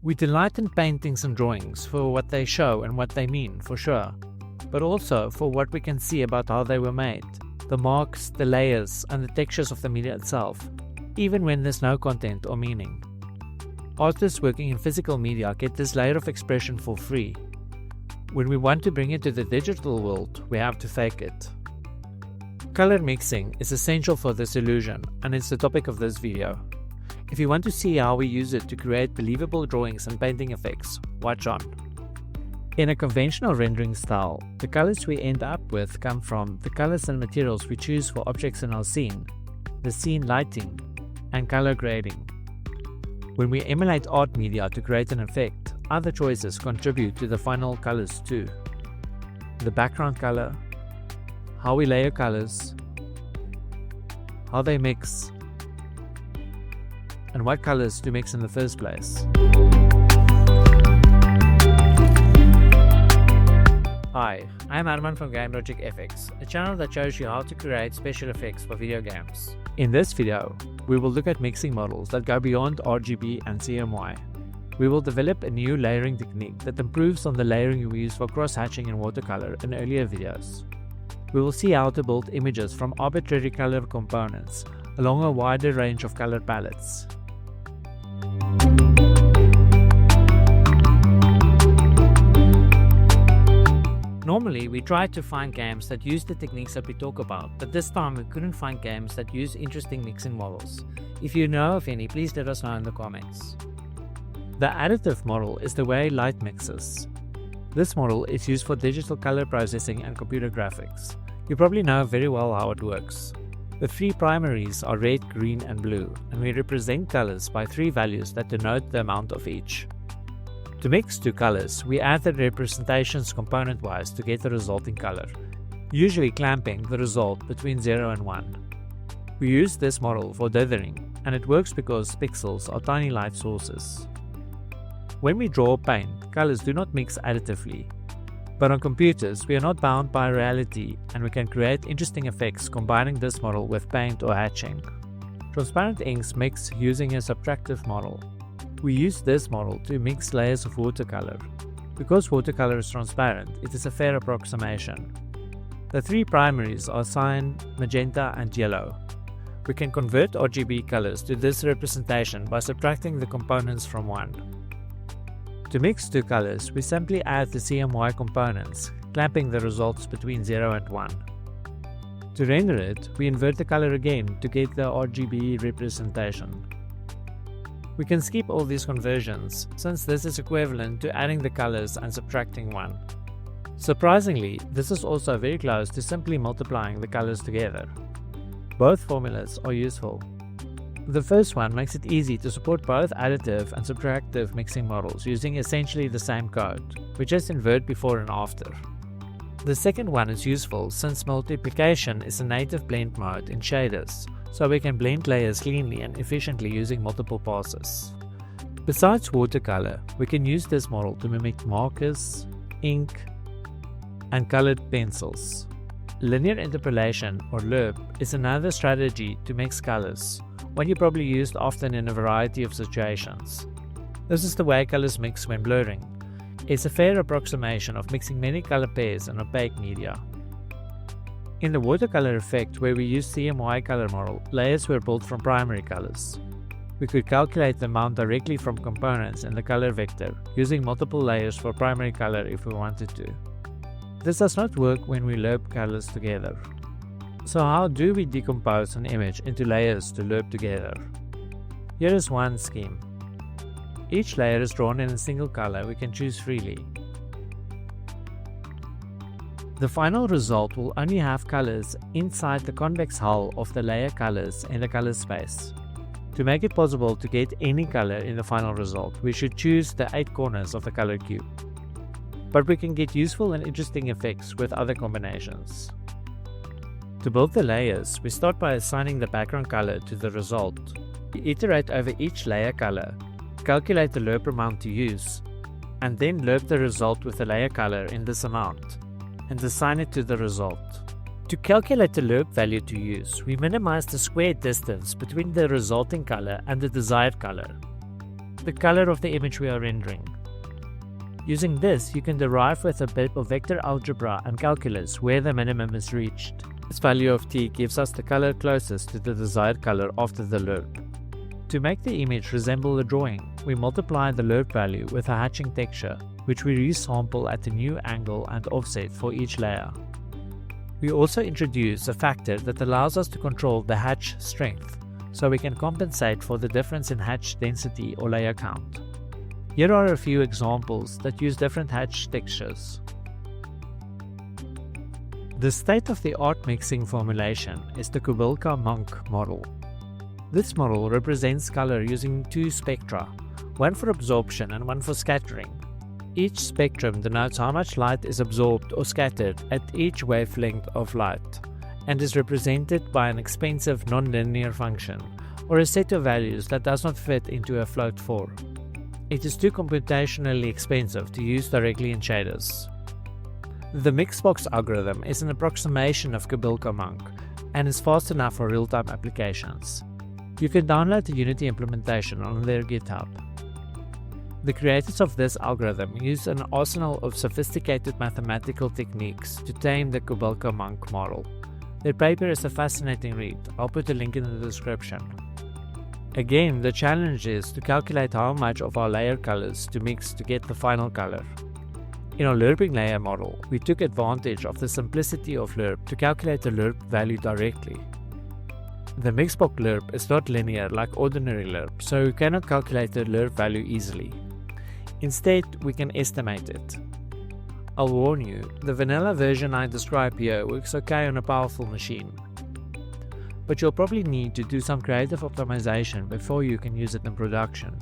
We delight in paintings and drawings for what they show and what they mean, for sure, but also for what we can see about how they were made, the marks, the layers, and the textures of the media itself, even when there's no content or meaning. Artists working in physical media get this layer of expression for free. When we want to bring it to the digital world, we have to fake it. Color mixing is essential for this illusion, and it's the topic of this video. If you want to see how we use it to create believable drawings and painting effects, watch on. In a conventional rendering style, the colors we end up with come from the colors and materials we choose for objects in our scene, the scene lighting, and color grading. When we emulate art media to create an effect, other choices contribute to the final colors too. The background color, how we layer colors, how they mix, and what colors to mix in the first place. Hi, I'm Arman from GameLogic FX, a channel that shows you how to create special effects for video games. In this video, we will look at mixing models that go beyond RGB and CMY. We will develop a new layering technique that improves on the layering we used for cross-hatching in watercolor in earlier videos. We will see how to build images from arbitrary color components along a wider range of color palettes. Normally, we try to find games that use the techniques that we talk about, but this time we couldn't find games that use interesting mixing models. If you know of any, please let us know in the comments. The additive model is the way light mixes. This model is used for digital color processing and computer graphics. You probably know very well how it works. The three primaries are red, green, and blue, and we represent colors by three values that denote the amount of each. To mix two colors, we add the representations component-wise to get the resulting color, usually clamping the result between 0 and 1. We use this model for dithering, and it works because pixels are tiny light sources. When we draw or paint, colors do not mix additively. But on computers, we are not bound by reality, and we can create interesting effects combining this model with paint or hatching. Transparent inks mix using a subtractive model. We use this model to mix layers of watercolor. Because watercolor is transparent, it is a fair approximation. The three primaries are cyan, magenta, and yellow. We can convert RGB colors to this representation by subtracting the components from 1. To mix two colors, we simply add the CMY components, clamping the results between 0 and 1. To render it, we invert the color again to get the RGB representation. We can skip all these conversions, since this is equivalent to adding the colors and subtracting 1. Surprisingly, this is also very close to simply multiplying the colors together. Both formulas are useful. The first one makes it easy to support both additive and subtractive mixing models using essentially the same code. We just invert before and after. The second one is useful since multiplication is a native blend mode in shaders, so we can blend layers cleanly and efficiently using multiple passes. Besides watercolor, we can use this model to mimic markers, ink, and colored pencils. Linear interpolation, or lerp, is another strategy to mix colors, one you probably used often in a variety of situations. This is the way colors mix when blurring. It's a fair approximation of mixing many color pairs in opaque media. In the watercolor effect, where we use CMY color model, layers were built from primary colors. We could calculate the amount directly from components in the color vector, using multiple layers for primary color if we wanted to. This does not work when we lerp colors together. So how do we decompose an image into layers to lerp together? Here is one scheme. Each layer is drawn in a single color we can choose freely. The final result will only have colors inside the convex hull of the layer colors in the color space. To make it possible to get any color in the final result, we should choose the 8 corners of the color cube. But we can get useful and interesting effects with other combinations. To build the layers, we start by assigning the background color to the result. We iterate over each layer color, calculate the lerp amount to use, and then lerp the result with the layer color in this amount, and assign it to the result. To calculate the lerp value to use, we minimize the squared distance between the resulting color and the desired color. the color of the image we are rendering. Using this, you can derive with a bit of vector algebra and calculus where the minimum is reached. This value of t gives us the color closest to the desired color after the lerp. To make the image resemble the drawing, we multiply the lerp value with a hatching texture, which we resample at a new angle and offset for each layer. We also introduce a factor that allows us to control the hatch strength, so we can compensate for the difference in hatch density or layer count. Here are a few examples that use different hatch textures. The state-of-the-art mixing formulation is the Kubilka-Munck model. This model represents color using two spectra, one for absorption and one for scattering. Each spectrum denotes how much light is absorbed or scattered at each wavelength of light, and is represented by an expensive nonlinear function, or a set of values that does not fit into a float 4. It is too computationally expensive to use directly in shaders. The Mixbox algorithm is an approximation of Kubilka-Munck and is fast enough for real-time applications. You can download the Unity implementation on their GitHub. The creators of this algorithm use an arsenal of sophisticated mathematical techniques to tame the Kubilka-Munck model. Their paper is a fascinating read. I'll put a link in the description. Again, the challenge is to calculate how much of our layer colors to mix to get the final color. In our lerping layer model, we took advantage of the simplicity of lerp to calculate the lerp value directly. The Mixbox lerp is not linear like ordinary lerp, so we cannot calculate the lerp value easily. Instead, we can estimate it. I'll warn you, the vanilla version I describe here works okay on a powerful machine. But you'll probably need to do some creative optimization before you can use it in production.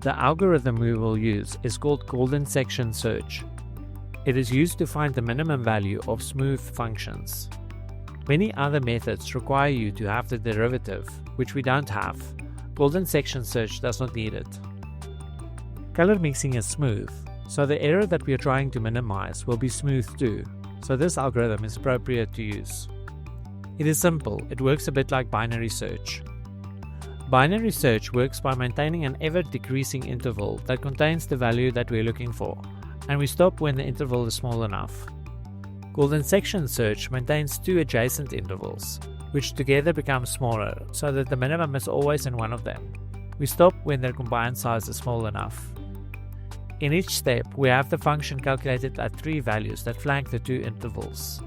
The algorithm we will use is called golden section search. It is used to find the minimum value of smooth functions. Many other methods require you to have the derivative, which we don't have. Golden section search does not need it. Color mixing is smooth, so the error that we are trying to minimize will be smooth too, so this algorithm is appropriate to use. It is simple, it works a bit like binary search. Binary search works by maintaining an ever-decreasing interval that contains the value that we're looking for, and we stop when the interval is small enough. Golden section search maintains two adjacent intervals, which together become smaller, so that the minimum is always in one of them. We stop when their combined size is small enough. In each step, we have the function calculated at three values that flank the two intervals.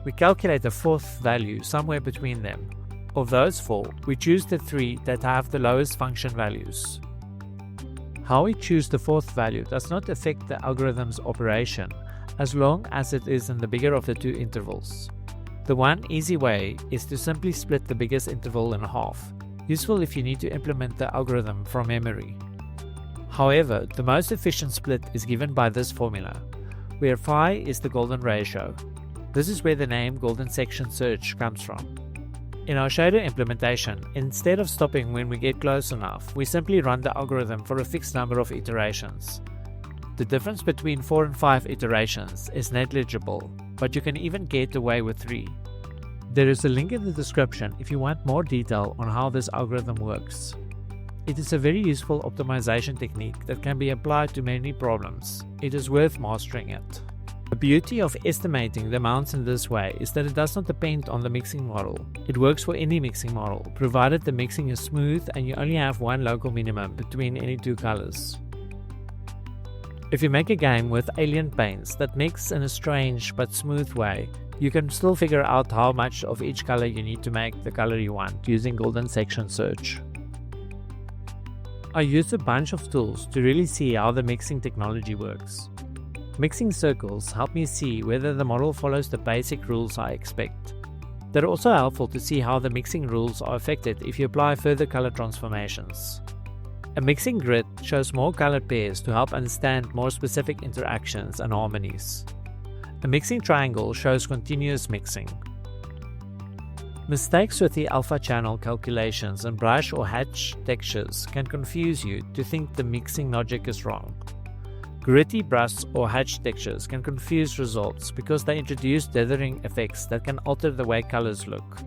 We calculate a fourth value somewhere between them. Of those four, we choose the three that have the lowest function values. How we choose the fourth value does not affect the algorithm's operation, as long as it is in the bigger of the two intervals. The one easy way is to simply split the biggest interval in half, useful if you need to implement the algorithm from memory. However, the most efficient split is given by this formula, where phi is the golden ratio. This is where the name golden section search comes from. In our shader implementation, instead of stopping when we get close enough, we simply run the algorithm for a fixed number of iterations. The difference between 4 and 5 iterations is negligible, but you can even get away with 3. There is a link in the description if you want more detail on how this algorithm works. It is a very useful optimization technique that can be applied to many problems. It is worth mastering it. The beauty of estimating the amounts in this way is that it does not depend on the mixing model. It works for any mixing model, provided the mixing is smooth and you only have one local minimum between any two colors. If you make a game with alien paints that mix in a strange but smooth way, you can still figure out how much of each color you need to make the color you want using golden section search. I used a bunch of tools to really see how the mixing technology works. Mixing circles help me see whether the model follows the basic rules I expect. They're also helpful to see how the mixing rules are affected if you apply further color transformations. A mixing grid shows more colored pairs to help understand more specific interactions and harmonies. A mixing triangle shows continuous mixing. Mistakes with the alpha channel calculations and brush or hatch textures can confuse you to think the mixing logic is wrong. Gritty brush or hatch textures can confuse results because they introduce dithering effects that can alter the way colors look.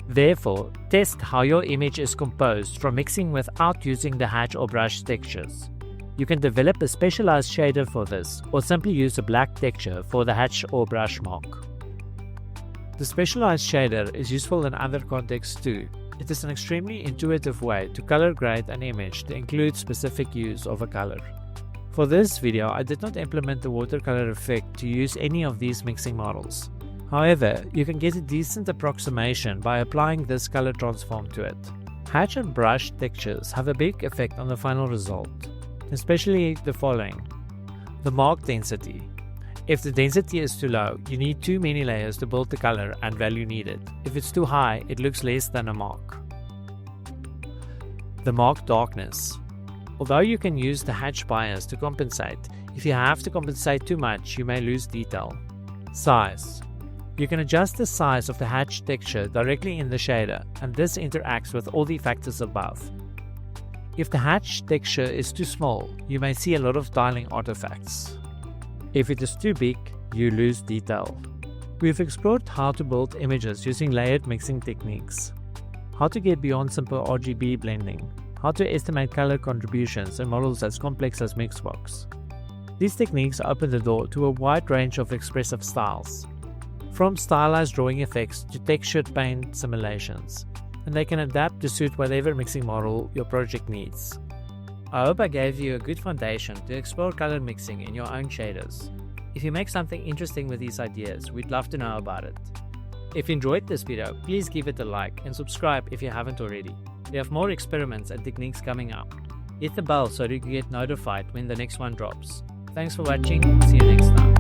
Therefore, test how your image is composed from mixing without using the hatch or brush textures. You can develop a specialized shader for this, or simply use a black texture for the hatch or brush mark. The specialized shader is useful in other contexts too. It is an extremely intuitive way to color grade an image to include specific use of a color. For this video, I did not implement the watercolor effect to use any of these mixing models. However, you can get a decent approximation by applying this color transform to it. Hatch and brush textures have a big effect on the final result, especially the following. The mark density. If the density is too low, you need too many layers to build the color and value needed. If it's too high, it looks less than a mark. The mark darkness. Although you can use the hatch bias to compensate, if you have to compensate too much, you may lose detail. Size. You can adjust the size of the hatch texture directly in the shader, and this interacts with all the factors above. If the hatch texture is too small, you may see a lot of tiling artifacts. If it is too big, you lose detail. We've explored how to build images using layered mixing techniques, how to get beyond simple RGB blending, how to estimate color contributions in models as complex as Mixbox. These techniques open the door to a wide range of expressive styles, from stylized drawing effects to textured paint simulations, and they can adapt to suit whatever mixing model your project needs. I hope I gave you a good foundation to explore color mixing in your own shaders. If you make something interesting with these ideas, we'd love to know about it. If you enjoyed this video, please give it a like and subscribe if you haven't already. We have more experiments and techniques coming up. Hit the bell so you can get notified when the next one drops. Thanks for watching, see you next time.